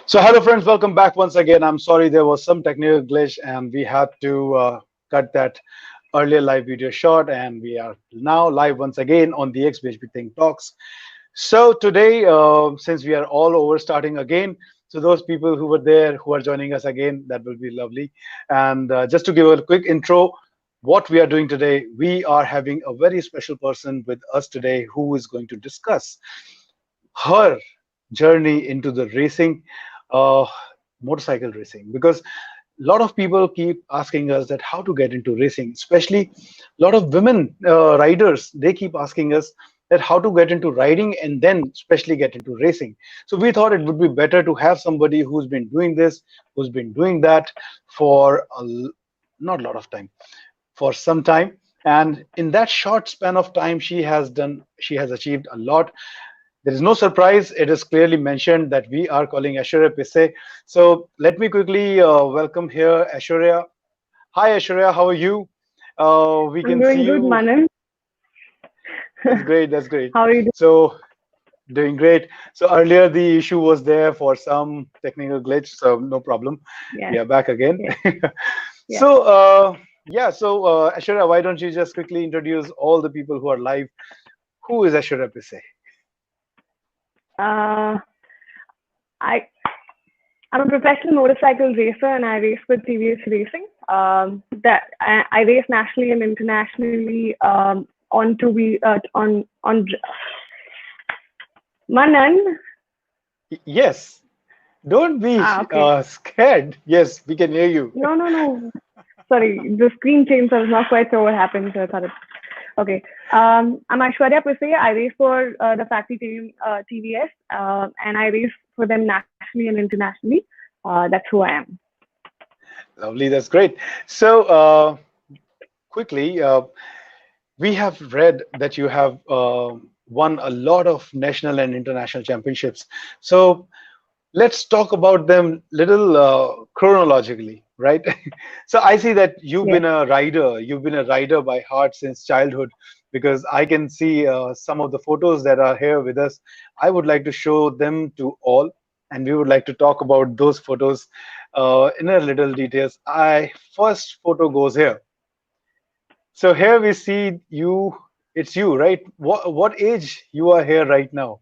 So, hello friends, welcome back once again. I'm sorry there was some technical glitch and we had to cut that earlier live video short, and we are now live once again on the XBHP Think Talks. So, today, since we are all over starting again, so those people who were there who are joining us again, that will be lovely. And just to give a quick intro, what we are doing today, we are having a very special person with us today who is going to discuss her journey into the racing, uh, motorcycle racing, because a lot of people keep asking us that how to get into racing, especially a lot of women riders. They keep asking us that how to get into riding and then especially get into racing. So we thought it would be better to have somebody who's been doing this, who's been doing that for not a lot of time, for some time. And in that short span of time, she has achieved a lot. There is no surprise. It is clearly mentioned that we are calling Aishwarya Pissay. So let me quickly welcome here Aishwarya. Hi Aishwarya, how are you? We I'm can see doing good, you. Manan. That's great. That's great. How are you doing? So doing great. So earlier the issue was there for some technical glitch. So no problem. Yes, We are back again. yes, yeah. So yeah. So Aishwarya, why don't you just quickly introduce all the people who are live? Who is Aishwarya Pissay? Uh, I I'm a professional motorcycle racer, and I race with TVS Racing. I race nationally and internationally on two we on Manan. Yes. Don't be Okay. scared. Yes, we can hear you. No, no, no. Sorry, the screen changed. I was not quite sure what happened. So I thought it. Okay. I'm Aishwarya Pissay. I race for the factory team TVS, and I race for them nationally and internationally. That's who I am. Lovely, that's great. So, quickly, we have read that you have won a lot of national and international championships. So, let's talk about them little chronologically, right? So, I see that you've Yes. been a rider. You've been a rider by heart since childhood, because I can see some of the photos that are here with us. I would like to show them to all, and we would like to talk about those photos in a little details. I first photo goes here. So here we see you. It's you, right? What age you are here right now?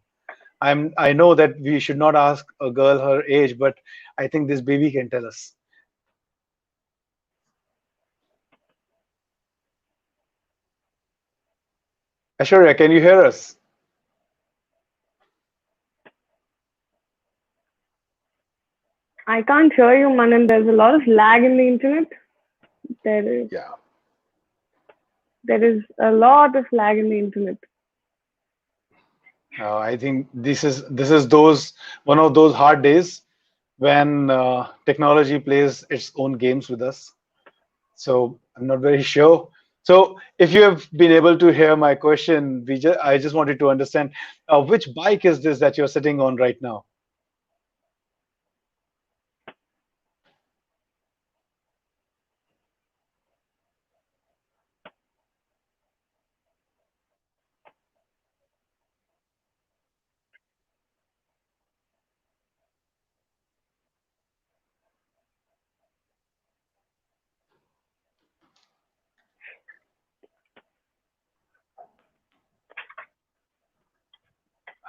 I know that we should not ask a girl her age, but I think this baby can tell us. Ashwarya, can you hear us? I can't hear you, Manan. There's a lot of lag in the internet. There is Yeah. there is a lot of lag in the internet. I think this is those one of those hard days when technology plays its own games with us. So I'm not very sure. So if you have been able to hear my question, I just wanted to understand which bike is this that you're sitting on right now?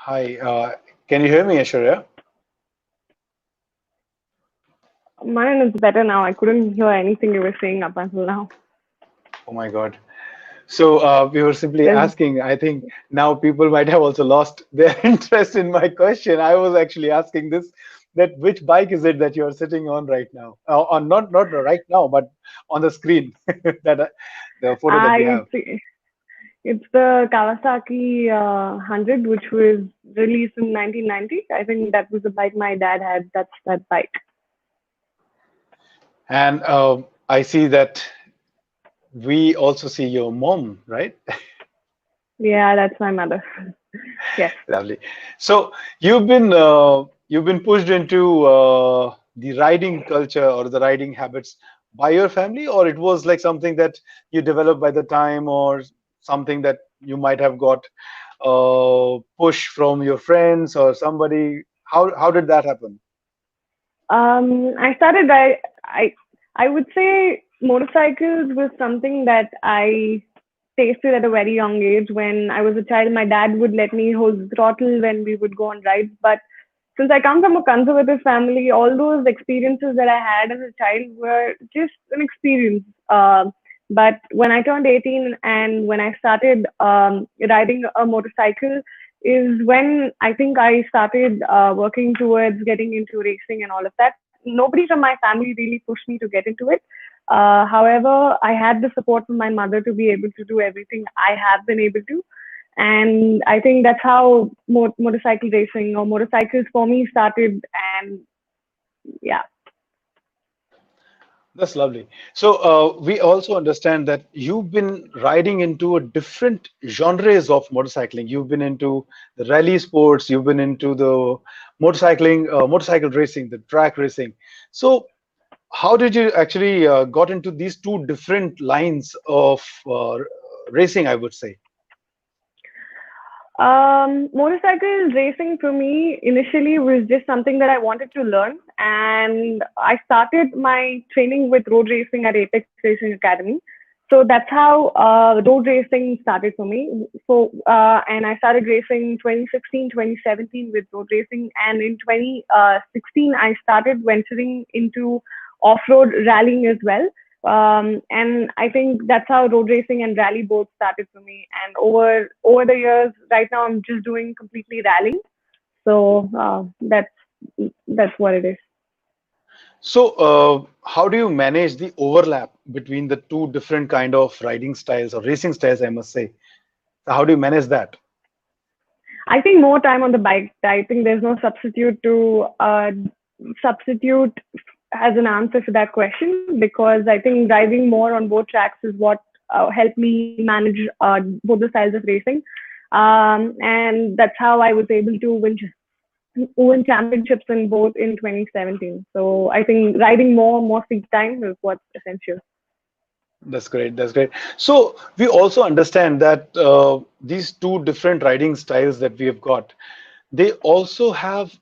Hi, can you hear me, Aishwarya? Manan, it's better now. I couldn't hear anything you were saying up until now. Oh my God. So we were simply There's asking. I think now people might have also lost their interest in my question. I was actually asking this, that which bike is it that you're sitting on right now? On not right now, but on the screen that the photo that we I have. It's the Kawasaki 100, which was released in 1990. I think that was the bike my dad had. That's that bike. And I see that we also see your mom, right? Yeah, that's my mother. Yes. Lovely. So you've been pushed into the riding culture or the riding habits by your family, or it was like something that you developed by the time, or something that you might have got push from your friends or somebody. How did that happen? I started. I would say motorcycles was something that I tasted at a very young age. When I was a child, my dad would let me hold the throttle when we would go on rides. But since I come from a conservative family, all those experiences that I had as a child were just an experience. But when I turned 18 and when I started riding a motorcycle, is when I think I started working towards getting into racing and all of that. Nobody from my family really pushed me to get into it. However, I had the support from my mother to be able to do everything I have been able to. And I think that's how motorcycle racing or motorcycles for me started. And yeah. That's lovely. So we also understand that you've been riding into a different genres of motorcycling. You've been into the rally sports. You've been into the motorcycle racing, the track racing. So how did you actually got into these two different lines of racing, I would say? Motorcycle racing for me initially was just something that I wanted to learn, and I started my training with road racing at Apex Racing Academy. So that's how road racing started for me. And I started racing 2016, 2017 with road racing, and in 2016 I started venturing into off-road rallying as well. And I think that's how road racing and rally both started for me. And over the years, right now I'm just doing completely rallying. So that's what it is. So how do you manage the overlap between the two different kind of riding styles or racing styles, I must say? So how do you manage that? I think more time on the bike. I think there's no substitute as an answer for that question, because I think driving more on both tracks is what helped me manage both the styles of racing. And that's how I was able to win championships in both in 2017. So I think riding more seat time is what's essential. That's great. That's great. So we also understand that these two different riding styles that we have got, they also have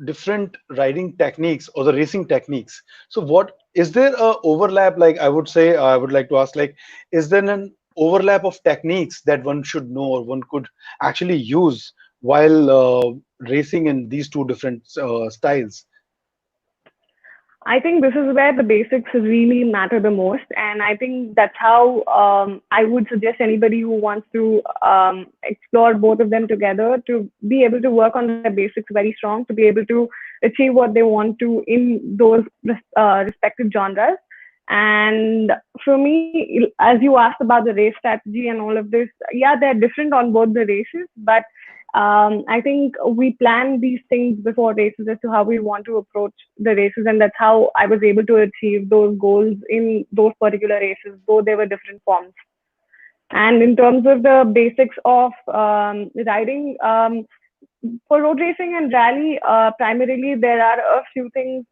different riding techniques or the racing techniques. So what is there a overlap? Like I would say, I would like to ask, like, is there an overlap of techniques that one should know or one could actually use while racing in these two different styles? I think this is where the basics really matter the most. And I think that's how I would suggest anybody who wants to explore both of them together to be able to work on their basics very strong, to be able to achieve what they want to in those respective genres. And for me, as you asked about the race strategy and all of this, yeah, they're different on both the races, but I think we plan these things before races as to how we want to approach the races, and that's how I was able to achieve those goals in those particular races, though they were different forms. And in terms of the basics of riding, for road racing and rally, primarily there are a few things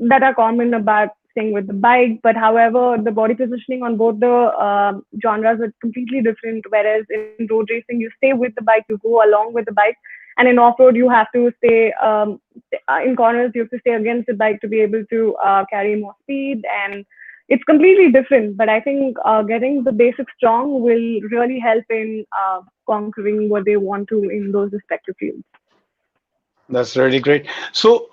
that are common about staying with the bike, but however, the body positioning on both the genres are completely different. Whereas in road racing, you stay with the bike, you go along with the bike, and in off road, you have to stay in corners, you have to stay against the bike to be able to carry more speed, and it's completely different. But I think getting the basics strong will really help in conquering what they want to in those respective fields. That's really great. So,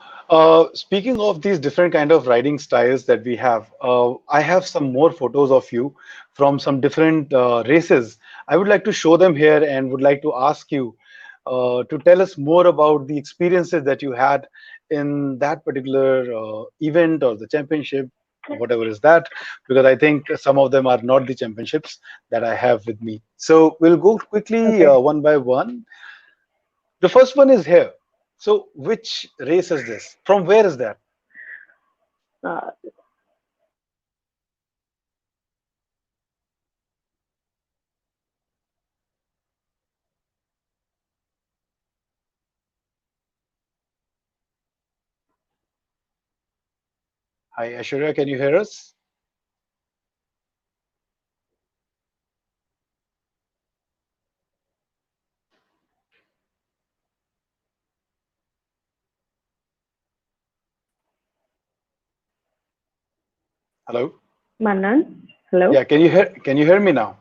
speaking of these different kind of riding styles that we have, I have some more photos of you from some different races. I would like to show them here and would like to ask you to tell us more about the experiences that you had in that particular event or the championship, or whatever is that, because I think some of them are not the championships that I have with me. So we'll go quickly Okay. one by one. The first one is here. So, which race is this? From where is that? Uh, Hi, Aishwarya, can you hear us? Hello? Manan, hello? Yeah, can you hear me now?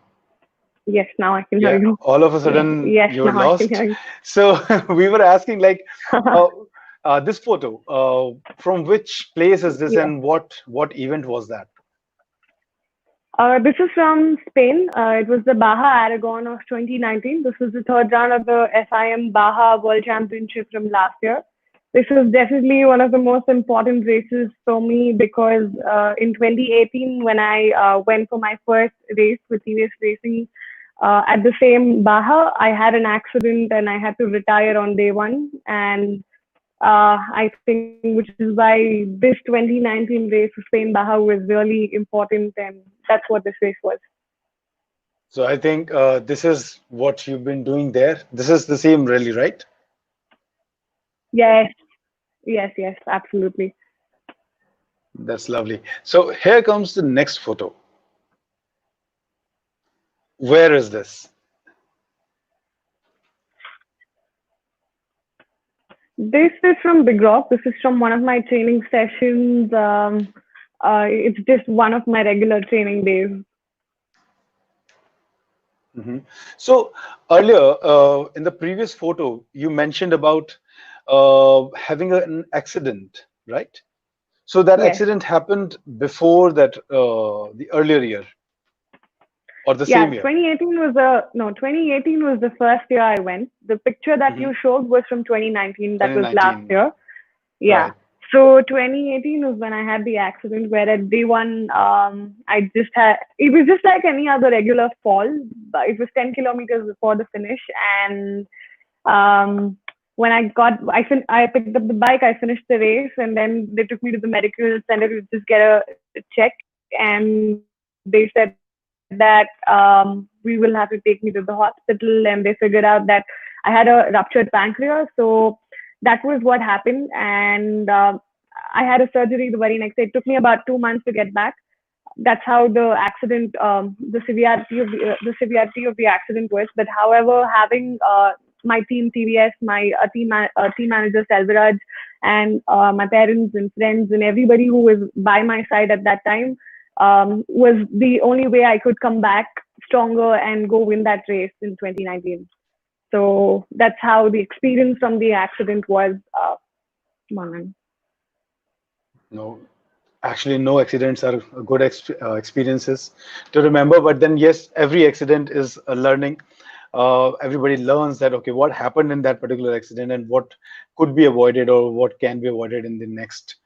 Yes, now I can hear Yeah, you. all of a Yes, sudden yes, you were now I can lost. hear you. So we were asking like uh, this photo, from which place is this Yeah. and what event was that? This is from Spain. It was the Baja Aragon of 2019. This was the third round of the FIM Baja World Championship from last year. This was definitely one of the most important races for me because in 2018, when I went for my first race with TVS Racing at the same Baja, I had an accident and I had to retire on day one. And I think which is why this 2019 race, Spain Baja, was really important, and that's what this race was. So I think this is what you've been doing there. This is the same rally, right? Yes, yes, yes, absolutely. That's lovely. So here comes the next photo. Where is this? This is from Big Rock. This is from one of my training sessions. It's just one of my regular training days. Mhm. So earlier, in the previous photo, you mentioned about having an accident, right? So that Yes. accident happened before that, the earlier year or the Yeah, same year. 2018 was the no, 2018 was the first year I went. The picture that Hmm. you showed was from 2019. That was last 2019, year. Yeah. right? So 2018 was when I had the accident where at day one, I just had, it was just like any other regular fall, but it was 10 kilometers before the finish. And um, when I picked up the bike, I finished the race, and then they took me to the medical center to just get a check. And they said that we will have to take me to the hospital, and they figured out that I had a ruptured pancreas. So that was what happened, and I had a surgery the very next day. It took me about 2 months to get back. That's how the accident, the severity of the accident was. But however, having my team TVS, my team manager Selvaraj, and my parents and friends and everybody who was by my side at that time was the only way I could come back stronger and go win that race in 2019. So that's how the experience from the accident was, Manan. No, actually, no accidents are good experiences to remember. But then, yes, every accident is a learning. Everybody learns that, okay, what happened in that particular accident and what could be avoided or what can be avoided in the next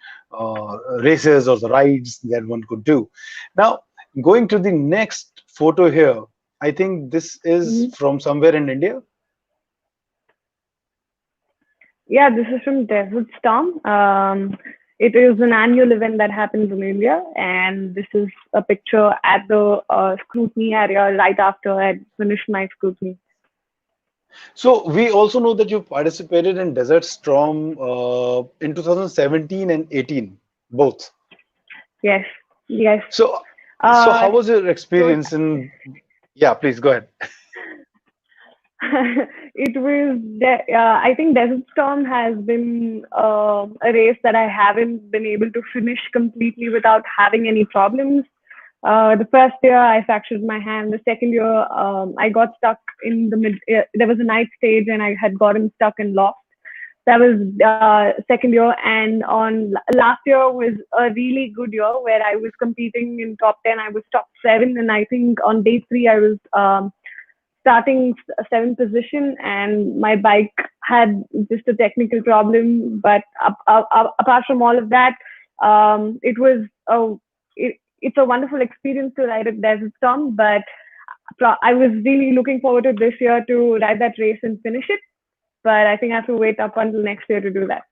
races or the rides that one could do. Now, going to the next photo here, I think this is Mhm. from somewhere in India. Yeah, this is from Desert Storm. It is an annual event that happens in India, and this is a picture at the scrutiny area right after I finished my scrutiny. So we also know that you participated in Desert Storm in 2017 and 18, both. Yes, yes. So, so Uh, how was your so experience in? Yeah, please go ahead. it was, I think Desert Storm has been a race that I haven't been able to finish completely without having any problems. The first year I fractured my hand. The second year I got stuck in the mid. There was a night stage and I had gotten stuck and lost. That was second year, and on last year was a really good year where I was competing in top 10. I was top 7, and I think on day 3 I was starting seventh position, and my bike had just a technical problem. But apart from all of that, it was it's a wonderful experience to ride at Desert Storm. But I was really looking forward to this year to ride that race and finish it. But I think I have to wait up until next year to do that.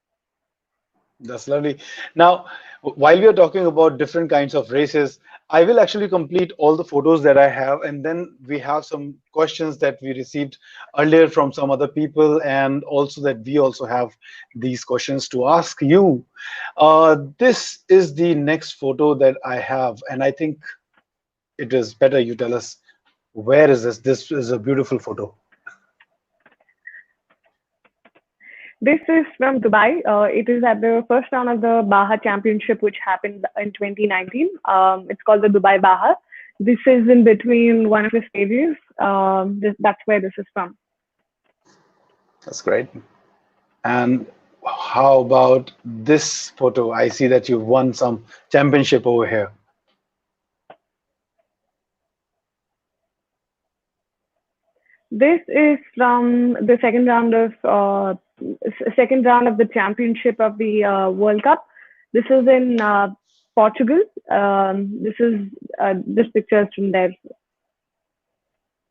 That's lovely. Now, while we are talking about different kinds of races, I will actually complete all the photos that I have, and then we have some questions that we received earlier from some other people, and also that we also have these questions to ask you. This is the next photo that I have, and I think it is better you tell us where is this. This is a beautiful photo. This is from Dubai. It is at the first round of the Baha Championship, which happened in 2019. It's called the Dubai Baha. This is in between one of the stages. That's where this is from. That's great. And how about this photo? I see that you've won some championship over here. This is from the second round of the championship of the World Cup. This is in Portugal. This picture is from there.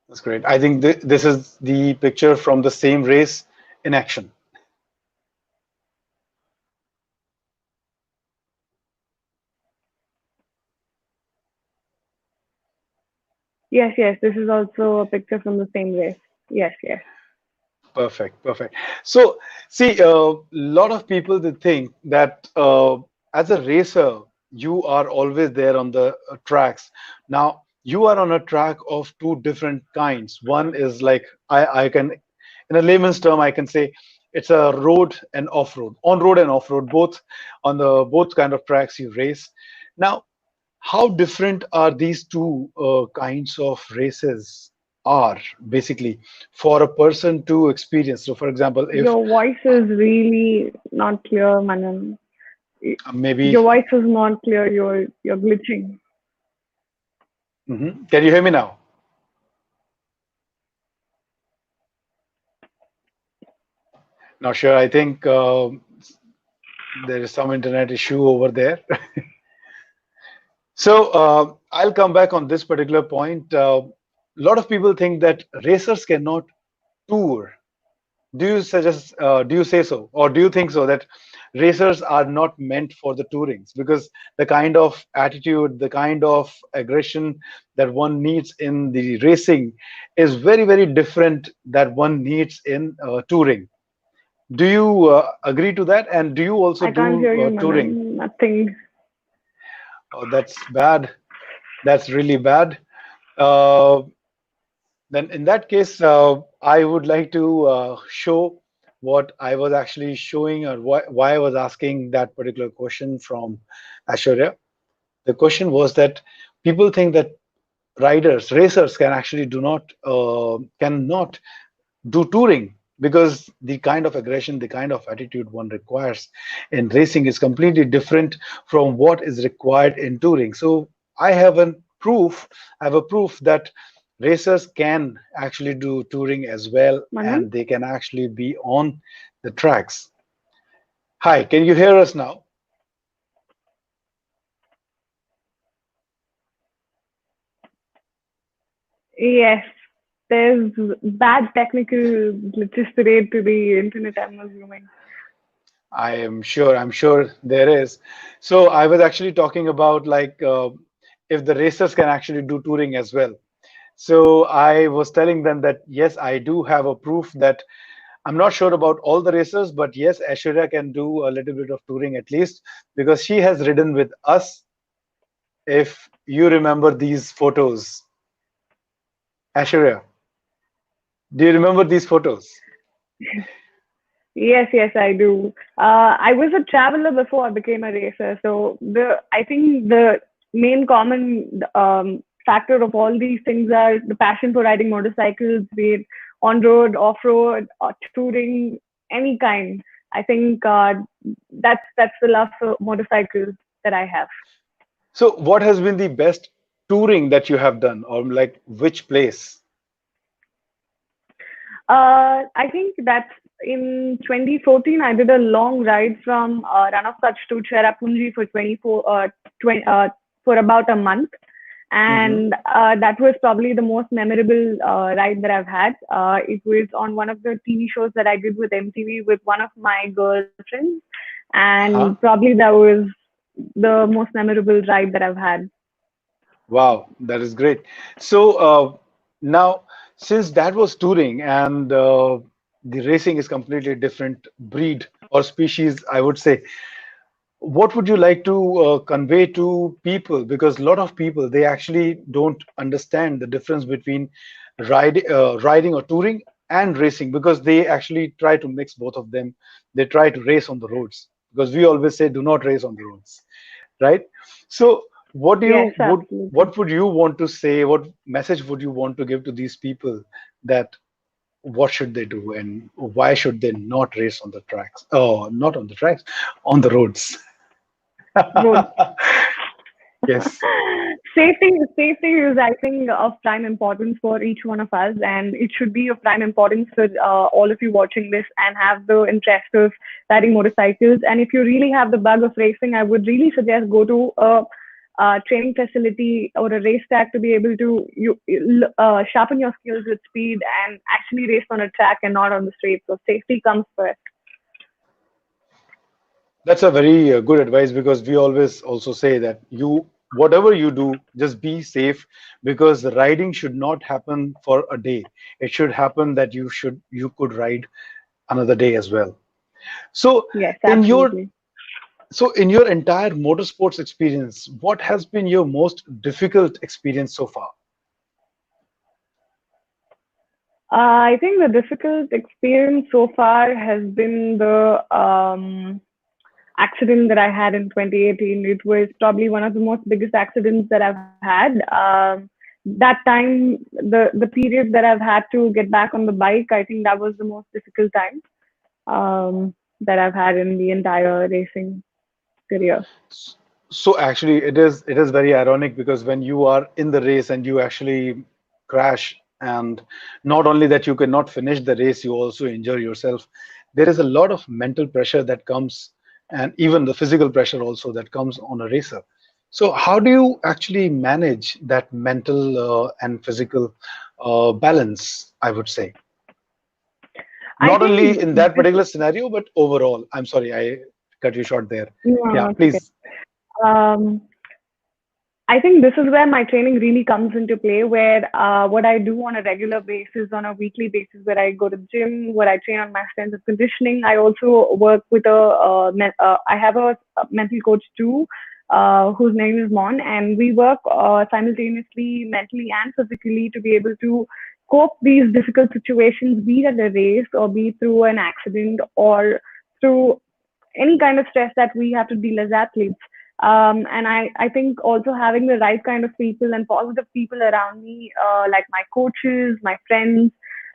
That's great. I think this is the picture from the same race in action. Yes, yes. This is also a picture from the same race. Yes, yes. Perfect, perfect. So, see, a lot of people they think that as a racer, you are always there on the tracks. Now, you are on a track of two different kinds. One is like I can, in a layman's term, I can say it's a road and off-road, on-road and off-road, both on the both kind of tracks you race. Now, how different are these two kinds of races are basically for a person to experience? So for example, if Your voice is really not clear, Manan. maybe Your voice is not clear. You're glitching. can you hear me now? Not sure. I think there is some internet issue over there. So I'll come back on this particular point. A lot of people think that racers cannot tour. Do you suggest, do you say so, or do you think so that racers are not meant for the tourings because the kind of attitude, the kind of aggression that one needs in the racing is very, very different that one needs in touring. Do you agree to that? And do you also I can't hear do you, touring? Manan. Nothing. Oh, that's bad. That's really bad. Uh, Then in that case, I would like to show what I was actually showing or why I was asking that particular question from Aishwarya. The question was that people think that racers can actually do not cannot do touring because the kind of aggression, the kind of attitude one requires in racing is completely different from what is required in touring. So I have a proof. I have a proof that racers can actually do touring as well, Manan? and they can actually be on the tracks. Hi, can you hear us now? Yes. There's bad technical glitches today to the internet, I'm assuming. I'm sure there is. So I was actually talking about like if the racers can actually do touring as well. So I was telling them that yes, I do have a proof that I'm not sure about all the racers, but yes, Aishwarya can do a little bit of touring at least because she has ridden with us. If you remember these photos, Aishwarya, do you remember these photos? Yes, yes, I do. I was a traveler before I became a racer. So I think the main common factor of all these things are the passion for riding motorcycles, be it on road, off road, or touring, any kind. I think that's the love for motorcycles that I have. So what has been the best touring that you have done, or like which place? I think that's in 2014. I did a long ride from Run of Kutch to Cherrapunji for 20, for about a month. Hmm. And that was probably the most memorable ride that I've had. It was on one of the TV shows that I did with MTV with one of my girlfriends, and Huh? probably that was the most memorable ride that I've had. Wow, that is great. So now, since that was touring and the racing is completely different breed or species, I would say, what would you like to convey to people? Because a lot of people they actually don't understand the difference between riding or touring and racing, because they actually try to mix both of them. They try to race on the roads, because we always say do not race on the roads, right? So what do Yes, you would absolutely. what would you want to say? What message would you want to give to these people, that what should they do and why should they not race on the tracks? Oh, not on the tracks, on the roads. Road Yes. safety is, I think, of prime importance for each one of us, and it should be of prime importance for all of you watching this and have the interest of riding motorcycles. And if you really have the bug of racing, I would really suggest go to a training facility or a racetrack to be able to sharpen your skills with speed and actually race on a track and not on the street. So safety comes first. That's a very good advice, because we always also say that you, whatever you do, just be safe, because the riding should not happen for a day. It should happen that you could ride another day as well. So Yes, in your absolutely. in your entire motorsports experience, what has been your most difficult experience so far? I think the difficult experience so far has been the accident that I had in 2018. It was probably one of the most biggest accidents that I've had. That time, the period that I've had to get back on the bike, I think that was the most difficult time that I've had in the entire racing career. So actually, it is very ironic, because when you are in the race and you actually crash, and not only that you cannot finish the race, you also injure yourself. There is a lot of mental pressure that comes, and even the physical pressure also that comes on a racer. So how do you actually manage that mental and physical balance, I would say, I not only think in that this. particular scenario, but overall? I'm sorry, I cut you short there. Yeah, No, it's okay. please. Um, I think this is where my training really comes into play, where what I do on a regular basis, on a weekly basis, where I go to the gym, where I train on my strength and conditioning. I also work with I have a mental coach too, whose name is Mon, and we work simultaneously, mentally and physically, to be able to cope these difficult situations, be it at a race or be it through an accident or through any kind of stress that we have to deal as athletes. And I think also having the right kind of people and positive people around me, like my coaches, my friends,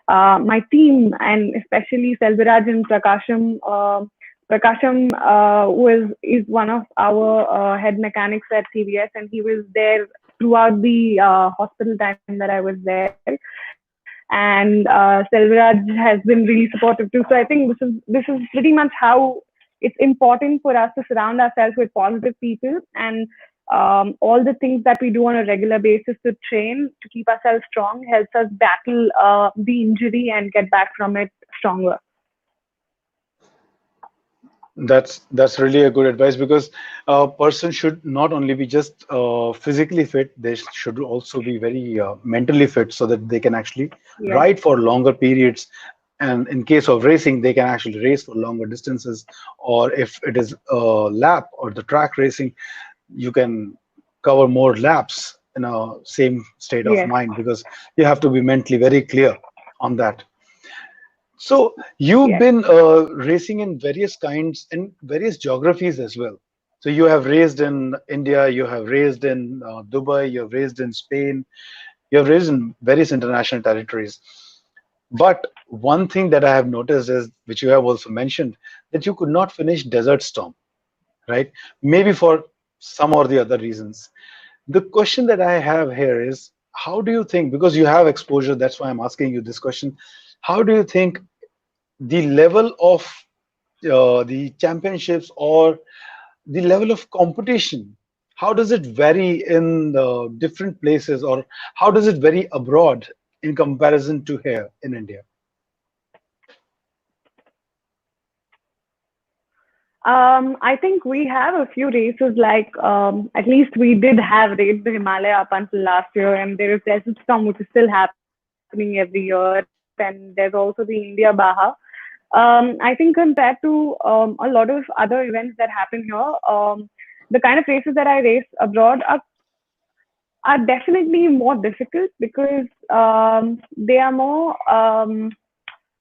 my team, and especially Selviraj and Prakasham. Prakasham, who is one of our head mechanics at TVS, and he was there throughout the hospital time that I was there. And Selviraj has been really supportive too. So I think this is pretty much how it's important for us to surround ourselves with positive people, and all the things that we do on a regular basis to train to keep ourselves strong helps us battle the injury and get back from it stronger. That's really a good advice, because a person should not only be just physically fit, they should also be very mentally fit, so that they can actually Yes, ride for longer periods. And in case of racing, they can actually race for longer distances. Or if it is a lap or the track racing, you can cover more laps in a same state of yes, mind, because you have to be mentally very clear on that. So you've yes, been racing in various kinds in various geographies as well. So you have raced in India, you have raced in Dubai, you have raced in Spain, you have raced in various international territories. But one thing that I have noticed is, which you have also mentioned, that you could not finish Desert Storm, right? Maybe for some or the other reasons. The question that I have here is, how do you think, because you have exposure, that's why I'm asking you this question, how do you think the level of the championships, or the level of competition, how does it vary in different places, or how does it vary abroad in comparison to here in India? I think we have a few races, like at least we did have Raid the Himalaya up until last year, and there is Desert Storm, which is still happening every year, and there's also the India Baha. I think compared to a lot of other events that happen here, the kind of races that I race abroad are definitely more difficult, because they are more.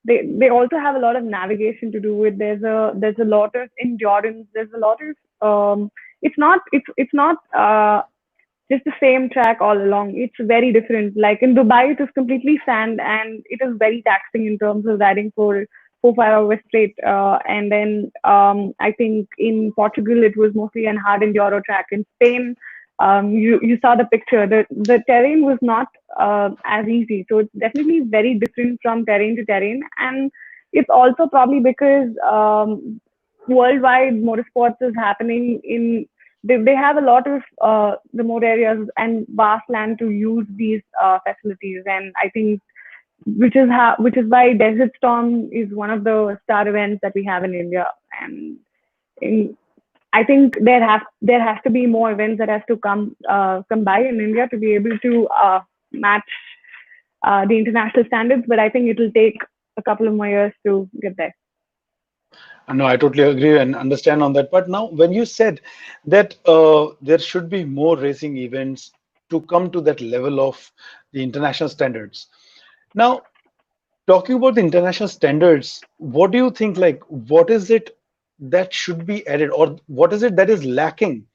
they also have a lot of navigation to do with. There's a lot of endurance. There's a lot of it's not just the same track all along. It's very different. Like in Dubai, it is completely sand and it is very taxing in terms of riding for 4 5 hours straight. And then I think in Portugal, it was mostly an hard enduro track. In Spain, you saw the picture. The terrain was not as easy. So it's definitely very different from terrain to terrain. And it's also probably because worldwide motorsports is happening in they have a lot of remote areas and vast land to use these facilities, and I think which is why Desert Storm is one of the star events that we have in India, and in, I think there has to be more events that has to come by in India to be able to match the international standards, but I think it will take a couple of more years to get there. No, I totally agree and understand on that. But now, when you said that there should be more racing events to come to that level of the international standards. Now, talking about the international standards, what do you think? Like, what is it that should be added, or what is it that is lacking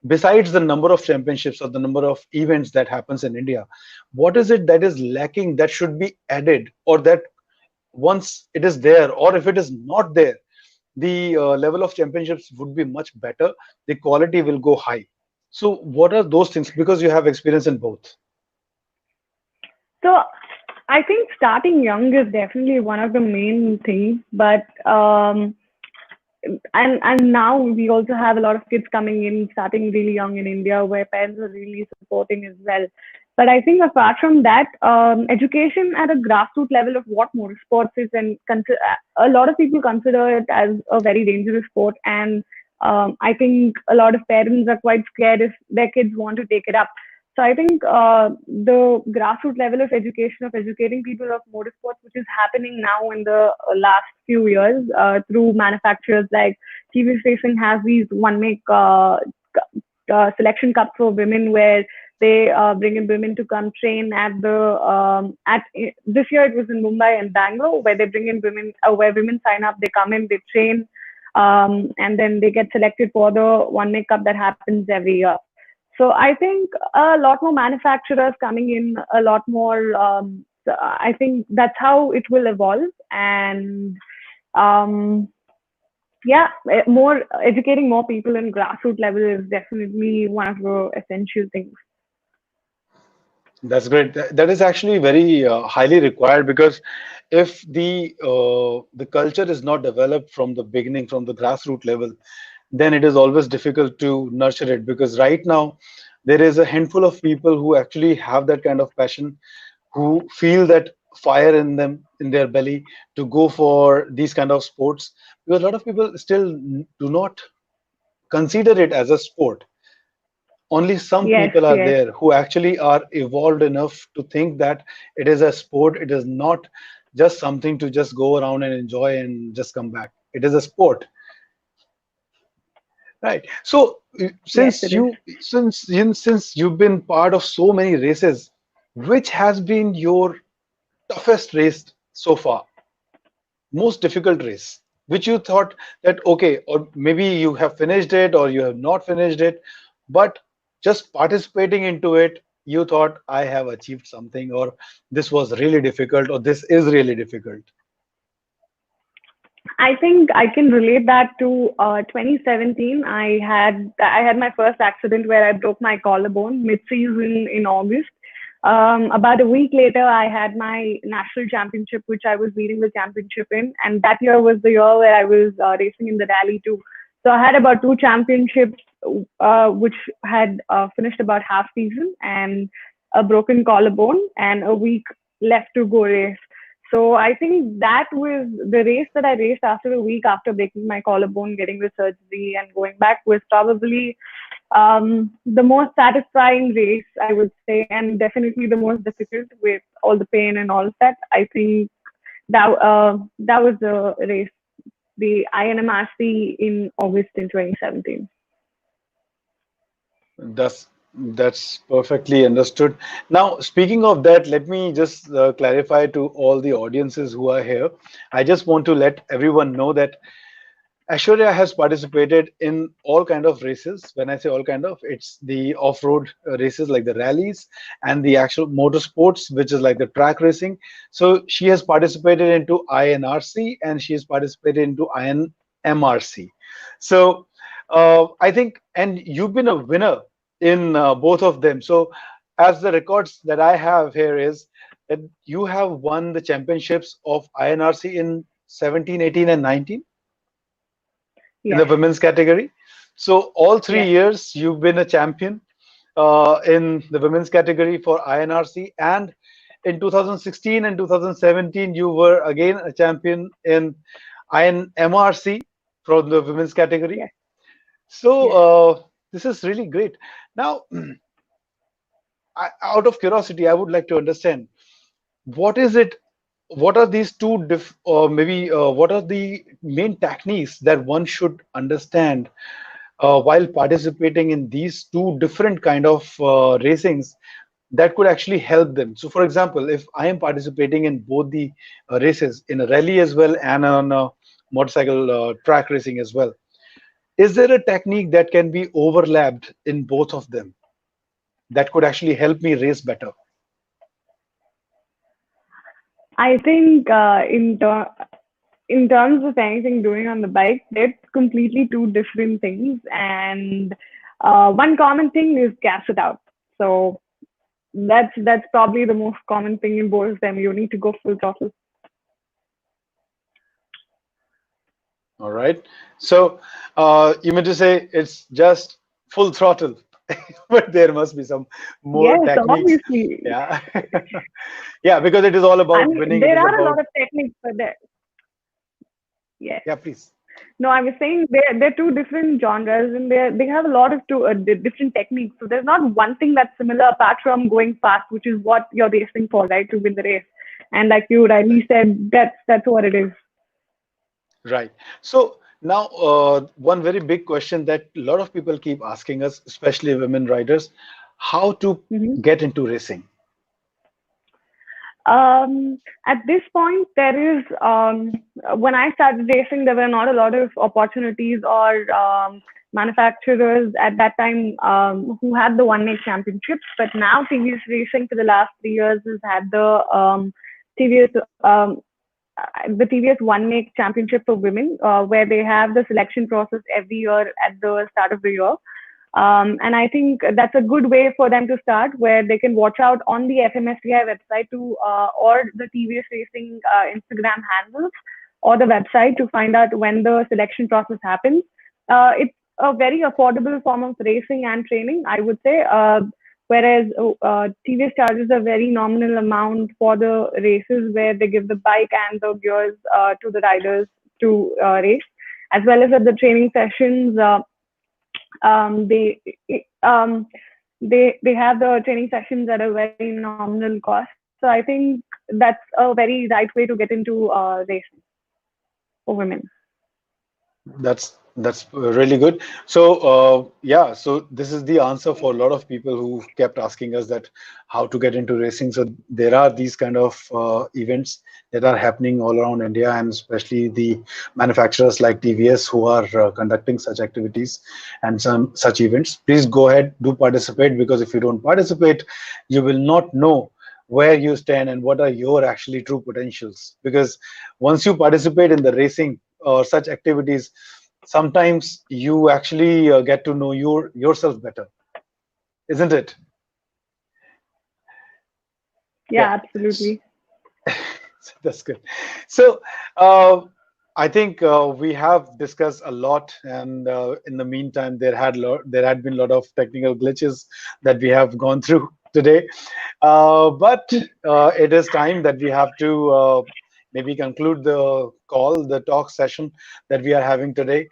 besides the number of championships or the number of events that happens in India? What is it that is lacking that should be added, or that once it is there, or if it is not there, the level of championships would be much better, the quality will go high. So what are those things, because you have experience in both? So I think starting young is definitely one of the main things, but and now we also have a lot of kids coming in starting really young in India where parents are really supporting as well. But I think apart from that, education at a grassroots level of what motorsports is, and a lot of people consider it as a very dangerous sport, and I think a lot of parents are quite scared if their kids want to take it up. So I think the grassroots level of education, of educating people of motorsports, which is happening now in the last few years through manufacturers like TVS Racing has these one make selection cups for women where they bring in women to come train at the at this year it was in Mumbai and Bangalore where they bring in women where women sign up, they come in, they train, and then they get selected for the one make cup that happens every year. So I think a lot more manufacturers coming in, a lot more. So I think that's how it will evolve, and um, yeah, more educating more people in grassroots level is definitely one of the essential things. That's great. That is actually very highly required, because if the culture is not developed from the beginning, from the grassroots level, then it is always difficult to nurture it. Because right now there is a handful of people who actually have that kind of passion, who feel that fire in them, in their belly, to go for these kind of sports. Because a lot of people still do not consider it as a sport. Only some Yes, people are yes. there who actually are evolved enough to think that it is a sport. It is not just something to just go around and enjoy and just come back. It is a sport, right? So Yes, it is. since you've been part of so many races, which has been your toughest race so far, most difficult race, which you thought that okay, or maybe you have finished it or you have not finished it, but just participating into it, you thought I have achieved something, or this was really difficult, or this is really difficult. I think I can relate that to 2017. I had my first accident where I broke my collarbone mid-season in August. About a week later, I had my national championship, which I was leading the championship in, and that year was the year where I was racing in the rally too. So I had about two championships, which had finished about half season, and a broken collarbone, and a week left to go race. So I think that was the race that I raced after a week after breaking my collarbone, getting the surgery, and going back was probably the most satisfying race, I would say, and definitely the most difficult with all the pain and all of that. I think that was the race, the INMRC in August in 2017. That's perfectly understood. Now, speaking of that, let me just clarify to all the audiences who are here. I just want to let everyone know that Aishwarya has participated in all kind of races. When I say all kind of, it's the off-road races like the rallies and the actual motorsports, which is like the track racing. So she has participated into INRC and she has participated into INMRC. So I think, and you've been a winner in both of them. So as the records that I have here is that you have won the championships of INRC in 17, 18, and 19 in the Yes, women's category. So all three yes, years you've been a champion in the women's category for INRC, and in 2016 and 2017 you were again a champion in INMRC from the women's category. yes, So yes. this is really great. Now, out of curiosity, I would like to understand what is it. What are these two maybe what are the main techniques that one should understand while participating in these two different kind of racings that could actually help them. So, for example, if I am participating in both the races, in a rally as well and on a motorcycle track racing as well, is there a technique that can be overlapped in both of them that could actually help me race better? I think in terms of anything doing on the bike, they're completely two different things. And one common thing is gas it out. So that's probably the most common thing in both of them. You need to go full throttle. All right. So you meant to say it's just full throttle, but there must be some more Yes, techniques. obviously. Yeah. Yeah, because it is all I about mean, winning. It there is are a about, lot of techniques, but there, yes. yeah, please. No, I was saying they're two different genres, and they have a lot of different techniques. So there's not one thing that's similar apart from going fast, which is what you're racing for, right, to win the race. And like you rightly said, that's what it is. Right. So now, one very big question that a lot of people keep asking us, especially women riders, how to Mm-hmm. get into racing. At this point, there is when I started racing, there were not a lot of opportunities or manufacturers at that time who had the one make championships. But now TVS Racing for the last 3 years has had TVS the TVS One Make Championship for women, where they have the selection process every year at the start of the year. And I think that's a good way for them to start, where they can watch out on the FMSCI website or the TVS Racing Instagram handles or the website to find out when the selection process happens. It's a very affordable form of racing and training, I would say. Whereas TVS charges a very nominal amount for the races where they give the bike and the gears to the riders to race, as well as at the training sessions. Um, they um, they have the training sessions at a very nominal cost. So I think that's a very right way to get into racing for women. That's really good. So yeah, so this is the answer for a lot of people who kept asking us that how to get into racing. So there are these kind of events that are happening all around India, and especially the manufacturers like TVS who are conducting such activities and some such events. Please go ahead, do participate, because if you don't participate, you will not know where you stand and what are your actually true potentials. Because once you participate in the racing or such activities, sometimes you actually get to know yourself better, isn't it? Yeah. Yeah, absolutely. That's good. So uh, I think we have discussed a lot, and in the meantime there had been a lot of technical glitches that we have gone through today, but it is time that we have to maybe conclude the call, the talk session that we are having today.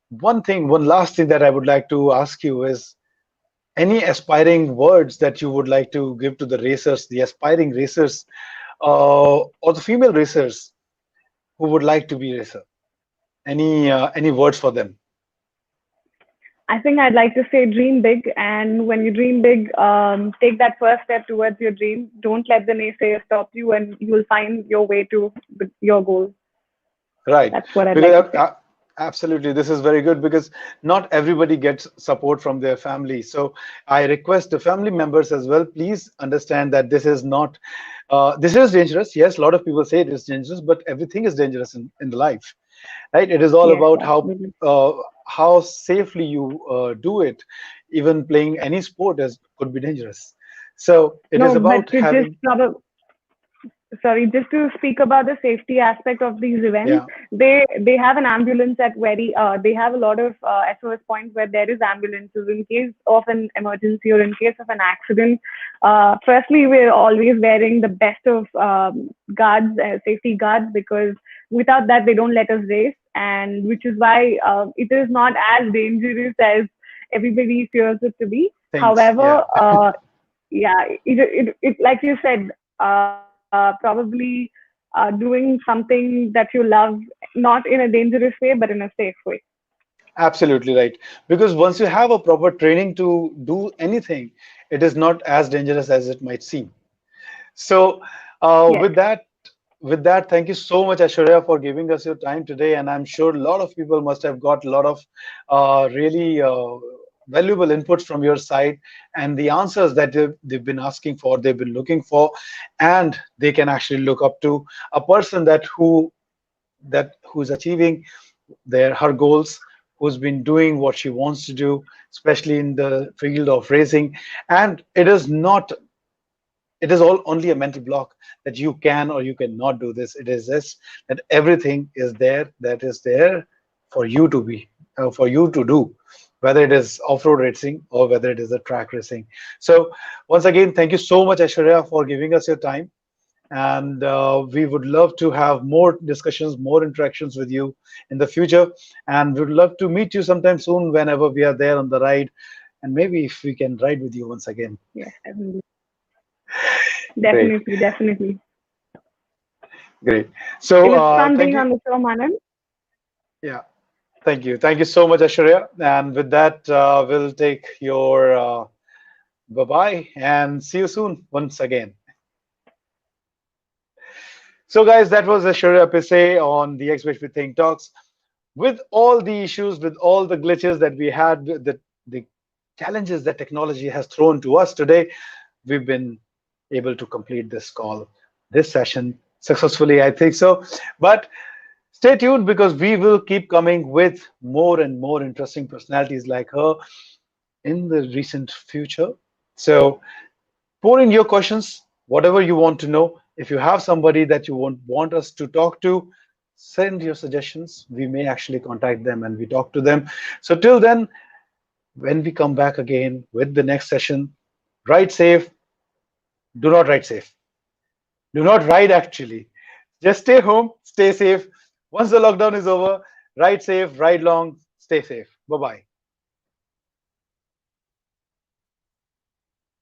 One last thing that I would like to ask you is any aspiring words that you would like to give to the racers, the aspiring racers, or the female racers who would like to be racer. Any words for them? I think I'd like to say dream big. And when you dream big, take that first step towards your dream. Don't let the naysayers stop you, and you'll find your way to your goal. Right. That's what I'd Because like to say. absolutely, this is very good because not everybody gets support from their family. So I request the family members as well, please understand that this is not, this is dangerous. Yes, a lot of people say it is dangerous, but everything is dangerous in the life, right? It is all Yes, about absolutely. how safely you do it. Even playing any sport is could be dangerous. So it is No, but about to just having, probably, sorry, just to speak about the safety aspect of these events, yeah, they have an ambulance at very they have a lot of SOS points where there is ambulances in case of an emergency or in case of an accident. Firstly, we're always wearing the best of guards, safety guards, because without that they don't let us race, and which is why it is not as dangerous as everybody fears it to be. things. However, Yeah, yeah, it like you said, probably doing something that you love, not in a dangerous way, but in a safe way. absolutely right. Because once you have a proper training to do anything, it is not as dangerous as it might seem. So, Yes. with that, thank you so much, Aishwarya, for giving us your time today. And I'm sure a lot of people must have got a lot of really valuable inputs from your side and the answers that they've been asking for, they've been looking for, and they can actually look up to a person who's achieving her goals, who's been doing what she wants to do, especially in the field of racing. And it is all only a mental block that you can or you cannot do this. It is just that everything is there that is there for you to be, for you to do, whether it is off-road racing or whether it is a track racing. So once again, thank you so much, Aishwarya, for giving us your time. And we would love to have more discussions, more interactions with you in the future. And we'd love to meet you sometime soon whenever we are there on the ride. And maybe if we can ride with you once again. Yes, definitely. Great, Definitely, definitely. great. It So was fun thank being you. on the show, Manan. Yeah, thank you. Thank you so much, Aishwarya. And with that, we'll take your bye-bye and see you soon once again. So, guys, that was Aishwarya Pissay on the XBHP Think Talks. With all the issues, with all the glitches that we had, the challenges that technology has thrown to us today, we've been able to complete this call, this session successfully, I think so. But stay tuned because we will keep coming with more and more interesting personalities like her in the recent future. So pour in your questions, whatever you want to know. If you have somebody that you want us to talk to, send your suggestions. We may actually contact them and we talk to them. So till then, when we come back again with the next session, ride safe, do not ride safe. Do not ride actually. Just stay home, stay safe. Once the lockdown is over, ride safe, ride long, stay safe. Bye bye.